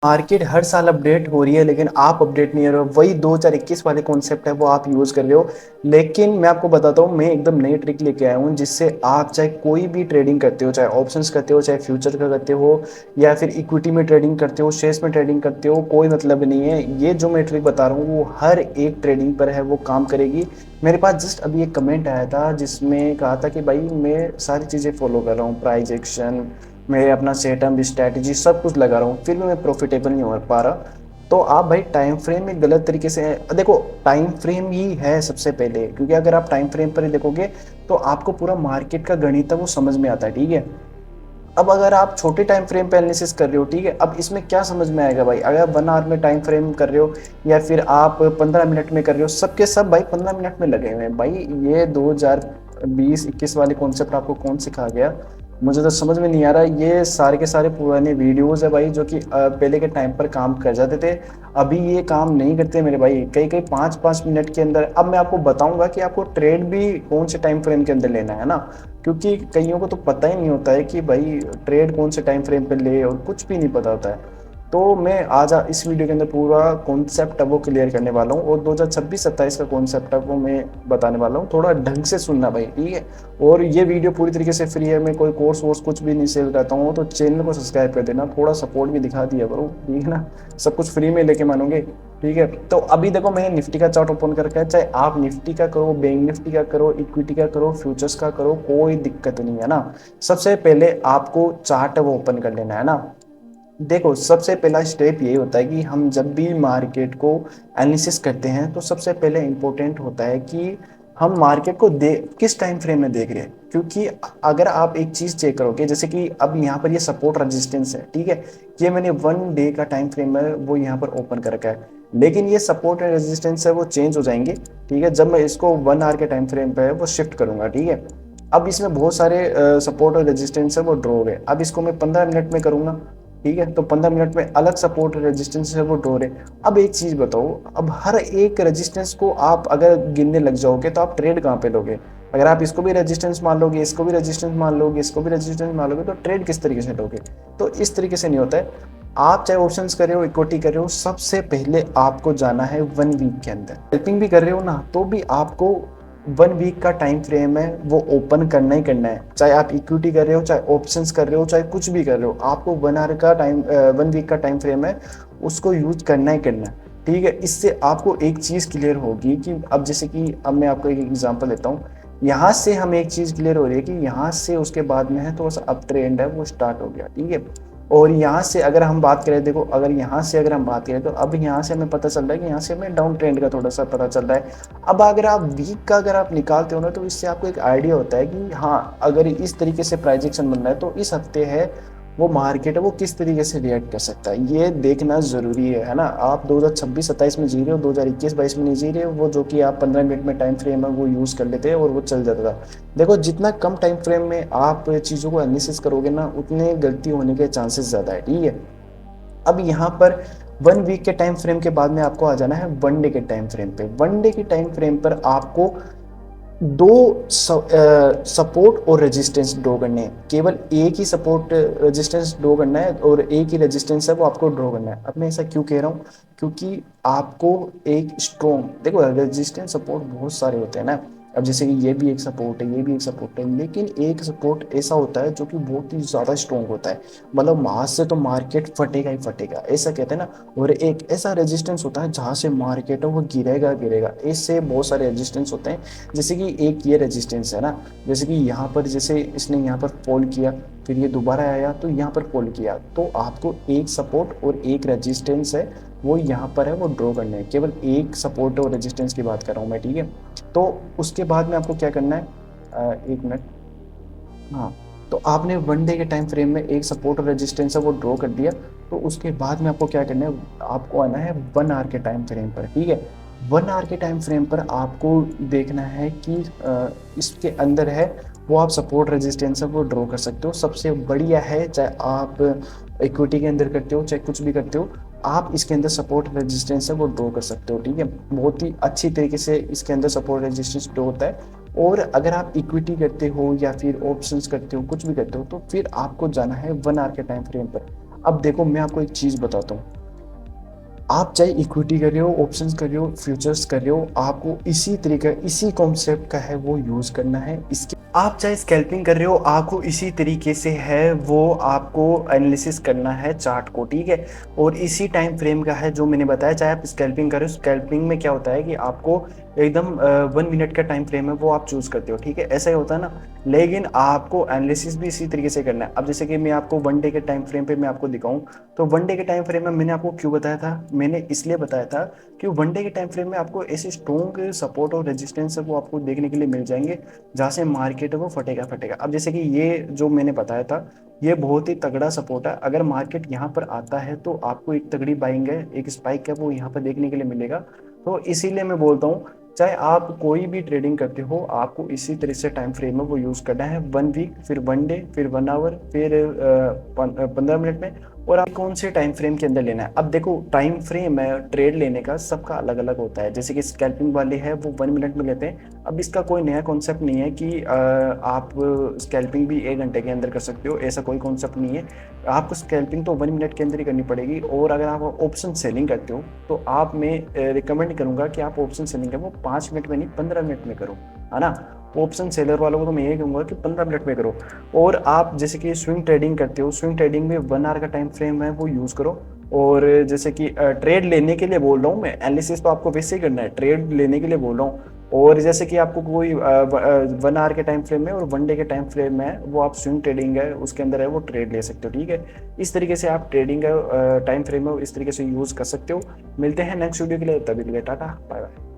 Market हर साल update हो रही है लेकिन आप अपडेट नहीं हो रहे हो। वही 2021 वाले कॉन्सेप्ट है वो आप यूज़ कर रहे हो। लेकिन मैं आपको बताता हूँ, मैं एकदम नई ट्रिक लेके आया हूँ जिससे आप चाहे कोई भी ट्रेडिंग करते हो, चाहे ऑप्शंस करते हो, चाहे फ्यूचर का करते हो, या फिर इक्विटी में ट्रेडिंग करते हो, शेयर्स में ट्रेडिंग करते हो, कोई मतलब नहीं है। ये जो मैं ट्रिक बता रहा हूँ वो हर एक ट्रेडिंग पर है, वो काम करेगी। मेरे पास जस्ट अभी एक कमेंट आया था जिसमें कहा था कि भाई मैं सारी चीज़ें फॉलो कर रहा हूँ, प्राइस एक्शन, मैं अपना सेटअप स्ट्रैटेजी सब कुछ लगा रहा हूँ, फिर भी मैं प्रॉफिटेबल नहीं हो पा रहा। तो आप भाई टाइम फ्रेम में गलत तरीके से देखो। टाइम फ्रेम ही है सबसे पहले, क्योंकि अगर आप टाइम फ्रेम पर ही देखोगे तो आपको पूरा मार्केट का गणित है वो समझ में आता है, ठीक है। अब अगर आप छोटे टाइम फ्रेम पे एनालिसिस कर रहे हो, ठीक है, अब इसमें क्या समझ में आएगा भाई, अगर 1 आवर में टाइम फ्रेम कर रहे हो या फिर आप 15 मिनट में कर रहे हो, सबके सब भाई 15 मिनट में लगे हुए हैं भाई। ये 2020-21 वाले कॉन्सेप्ट आपको कौन सिखा गया, मुझे तो समझ में नहीं आ रहा। ये सारे के सारे पुराने वीडियोस है भाई जो कि पहले के टाइम पर काम कर जाते थे, अभी ये काम नहीं करते मेरे भाई। कई कई 5-5 मिनट के अंदर। अब मैं आपको बताऊंगा कि आपको ट्रेड भी कौन से टाइम फ्रेम के अंदर लेना है ना, क्योंकि कईयों को तो पता ही नहीं होता है कि भाई ट्रेड कौन से टाइम फ्रेम पे ले, और कुछ भी नहीं पता होता है। तो मैं आज इस वीडियो के अंदर पूरा कॉन्सेप्ट है वो क्लियर करने वाला हूँ, और 2026-27 का कॉन्सेप्ट है वो मैं बताने वाला हूँ। थोड़ा ढंग से सुनना भाई, ठीक है। और ये वीडियो पूरी तरीके से फ्री है, मैं कोई कोर्स वोर्स कुछ भी नहीं सेल करता हूँ, तो चैनल को सब्सक्राइब कर देना, थोड़ा सपोर्ट भी दिखा दिया करो, ठीक है ना। सब कुछ फ्री में लेके मानोगे, ठीक है। तो अभी देखो मैंने निफ्टी का चार्ट ओपन कर रखा है, चाहे आप निफ्टी का करो, बैंक निफ्टी का करो, इक्विटी का करो, फ्यूचर्स का करो, कोई दिक्कत नहीं है ना। सबसे पहले आपको चार्ट वो ओपन कर लेना है ना। देखो सबसे पहला स्टेप यही होता है कि हम जब भी मार्केट को एनालिसिस करते हैं तो सबसे पहले इम्पोर्टेंट होता है कि हम मार्केट को किस टाइम फ्रेम में देख रहे हैं। क्योंकि अगर आप एक चीज चेक करोगे, जैसे कि अब यहाँ पर ये सपोर्ट रेजिस्टेंस है, ठीक है, ये मैंने 1 डे का टाइम फ्रेम है वो यहाँ पर ओपन कर रखा है, लेकिन ये सपोर्ट एंड रेजिस्टेंस है वो चेंज हो जाएंगे, ठीक है, जब मैं इसको 1 आवर के टाइम फ्रेम पे है वो शिफ्ट करूंगा, ठीक है। अब इसमें बहुत सारे सपोर्ट और रेजिस्टेंस है वो ड्रॉ हो गए। अब इसको मैं 15 मिनट में करूंगा, ठीक है, तो 15 मिनट में अलग सपोर्ट रेजिस्टेंस है वो ड्रॉ है। अब एक चीज बताओ, अब हर एक रेजिस्टेंस को आप अगर गिनने लग जाओगे तो आप ट्रेड कहाँ पे लोगे। अगर आप इसको भी रेजिस्टेंस मान लोगे, इसको भी रेजिस्टेंस मान लोगे, इसको भी रेजिस्टेंस मान लोगे, तो ट्रेड किस तरीके से लोगे। तो इस तरीके से नहीं होता है। आप चाहे ऑप्शंस कर रहे हो, इक्विटी कर रहे हो, सबसे पहले आपको जाना है 1 वीक के अंदर। हेल्पिंग भी कर रहे हो ना तो भी आपको 1 वीक का टाइम फ्रेम है वो ओपन करना ही करना है। चाहे आप इक्विटी कर रहे हो, चाहे ऑप्शंस कर रहे हो, चाहे कुछ भी कर रहे हो, आपको 1 आवर का टाइम 1 वीक का टाइम फ्रेम है उसको यूज करना ही करना है, ठीक है। इससे आपको एक चीज़ क्लियर होगी कि अब जैसे कि अब मैं आपको एक एग्जांपल देता हूँ। यहाँ से हमें एक चीज़ क्लियर हो रही है कि यहाँ से उसके बाद में है तो अप ट्रेंड है वो स्टार्ट हो गया, ठीक है। और यहाँ से अगर हम बात करें, देखो अगर यहाँ से अगर हम बात करें तो अब यहाँ से हमें पता चल रहा है कि यहाँ से हमें डाउन ट्रेंड का थोड़ा सा पता चल रहा है। अब अगर आप वीक का अगर आप निकालते हो ना तो इससे आपको एक आइडिया होता है कि हाँ अगर इस तरीके से प्राइजेक्शन बन रहा है तो इस हफ्ते है वो मार्केट है वो किस तरीके से रिएक्ट कर सकता है, ये देखना जरूरी है ना। आप 2026-27 में जी रहे हो, 2021-22 में नहीं जी रहे हो। वो जो कि आप 15 मिनट में टाइम फ्रेम है वो यूज कर लेते हैं और वो चल जाता था। देखो जितना कम टाइम फ्रेम में आप चीज़ों को एनालिसिस करोगे ना उतने गलती होने के चांसेस ज़्यादा है, ठीक है। अब यहाँ पर 1 वीक के टाइम फ्रेम के बाद में आपको आ जाना है 1 डे के टाइम फ्रेम पे। 1 डे के टाइम फ्रेम पर आपको दो सपोर्ट और रेजिस्टेंस ड्रॉ करने हैं। केवल एक ही सपोर्ट रेजिस्टेंस ड्रॉ करना है और एक ही रेजिस्टेंस है वो आपको ड्रॉ करना है। अब मैं ऐसा क्यों कह रहा हूँ, क्योंकि आपको एक स्ट्रॉन्ग, देखो रेजिस्टेंस सपोर्ट बहुत सारे होते हैं ना। अब जैसे कि ये भी एक सपोर्ट है, ये भी एक सपोर्ट है, लेकिन एक सपोर्ट ऐसा होता है जो कि बहुत ही ज़्यादा स्ट्रॉन्ग होता है, मतलब वहां से तो मार्केट फटेगा ही फटेगा, ऐसा कहते हैं ना। और एक ऐसा रेजिस्टेंस होता है जहां से मार्केट है वो गिरेगा गिरेगा। इससे बहुत सारे रेजिस्टेंस होते हैं, जैसे कि एक ये रेजिस्टेंस है ना, जैसे कि यहाँ पर जैसे इसने यहाँ पर फॉल किया, फिर ये दोबारा आया तो यहाँ पर फॉल किया, तो आपको एक सपोर्ट और एक रेजिस्टेंस है वो यहाँ पर है वो ड्रॉ करने हैं। केवल एक सपोर्ट और रेजिस्टेंस की बात कर रहा हूँ मैं, ठीक है। तो उसके बाद में आपको क्या करना है, 1 मिनट, हाँ। तो आपने 1 डे के टाइम फ्रेम में एक सपोर्ट और रेजिस्टेंस है वो ड्रॉ कर दिया, तो उसके बाद में आपको क्या करना है, आपको आना है 1 आवर के टाइम फ्रेम पर, ठीक है। 1 आवर के टाइम फ्रेम पर आपको देखना है कि इसके अंदर है वो आप सपोर्ट रेजिस्टेंस है वो ड्रॉ कर सकते हो। सबसे बढ़िया है, चाहे आप इक्विटी के अंदर करते हो चाहे कुछ भी करते हो, आप इसके अंदर सपोर्ट रेजिस्टेंस है वो ड्रॉ कर सकते हो, ठीक है। बहुत ही अच्छी तरीके से इसके अंदर सपोर्ट रेजिस्टेंस ड्रॉ होता है। और अगर आप इक्विटी करते हो या फिर ऑप्शंस करते हो, कुछ भी करते हो, तो फिर आपको जाना है 1 आवर के टाइम फ्रेम पर। अब देखो मैं आपको एक चीज़ बताता हूँ, आप चाहे इक्विटी कर रहे हो, ऑप्शंस कर रहे हो, फ्यूचर्स कर रहे हो, आपको इसी तरीका, इसी कॉन्सेप्ट का है वो यूज़ करना है। इसके आप चाहे स्कैल्पिंग कर रहे हो, आपको इसी तरीके से है वो आपको एनालिसिस करना है चार्ट को, ठीक है। और इसी टाइम फ्रेम का है जो मैंने बताया, चाहे आप स्कैल्पिंग कर रहे हो, स्कैल्पिंग में क्या होता है कि आपको एकदम 1 मिनट का टाइम फ्रेम है वो आप चूज़ करते हो, ठीक है, ऐसा ही होता है ना। लेकिन आपको एनालिसिस भी इसी तरीके से करना है। अब जैसे कि मैं आपको 1 डे के टाइम फ्रेम पे मैं आपको दिखाऊं, तो 1 डे के टाइम फ्रेम में मैंने आपको क्यों बताया था, मैंने इसलिए बताया था कि 1 डे के टाइम फ्रेम में आपको ऐसे स्ट्रॉन्ग सपोर्ट और रेजिस्टेंस है वो आपको देखने के लिए मिल जाएंगे, जहाँ से मार्केट है वो फटेगा फटेगा। अब जैसे कि ये जो मैंने बताया था, ये बहुत ही तगड़ा सपोर्ट है। अगर मार्केट यहाँ पर आता है तो आपको एक तगड़ी बाइंग है, एक स्पाइक है वो यहाँ पर देखने के लिए मिलेगा। तो इसीलिए मैं बोलता हूँ, चाहे आप कोई भी ट्रेडिंग करते हो, आपको इसी तरह से टाइम फ्रेम में वो यूज़ करना है। 1 वीक, फिर 1 डे, फिर 1 आवर, फिर 15 मिनट में, और आप कौन से टाइम फ्रेम के अंदर लेना है। अब देखो टाइम फ्रेम है ट्रेड लेने का सबका अलग अलग होता है। जैसे कि स्कैल्पिंग वाले हैं वो 1 मिनट में लेते हैं। अब इसका कोई नया कॉन्सेप्ट नहीं है कि आप स्कैल्पिंग भी 1 घंटे के अंदर कर सकते हो, ऐसा कोई कॉन्सेप्ट नहीं है। आपको स्कैल्पिंग तो 1 मिनट के अंदर ही करनी पड़ेगी। और अगर आप ऑप्शन सेलिंग करते हो तो आप मैं रिकमेंड करूंगा कि आप ऑप्शन सेलिंग है वो 5 मिनट में नहीं 15 मिनट में करो, है ना। ऑप्शन सेलर वालों को तो मैं यही कहूँगा कि 15 मिनट में करो। और आप जैसे कि स्विंग ट्रेडिंग करते हो, स्विंग ट्रेडिंग में 1 आवर का टाइम फ्रेम है वो यूज़ करो। और जैसे कि ट्रेड लेने के लिए बोल रहा हूँ मैं, एनालिसिस तो आपको वैसे ही करना है, ट्रेड लेने के लिए बोल रहा हूँ। और जैसे कि आपको कोई 1 आवर के टाइम फ्रेम में और 1 डे के टाइम फ्रेम में है वो आप स्विंग ट्रेडिंग है उसके अंदर है वो ट्रेड ले सकते हो, ठीक है। इस तरीके से आप ट्रेडिंग टाइम फ्रेम में इस तरीके से यूज़ कर सकते हो। मिलते हैं नेक्स्ट वीडियो के लिए, तभी के लिए टाटा बाय बाय।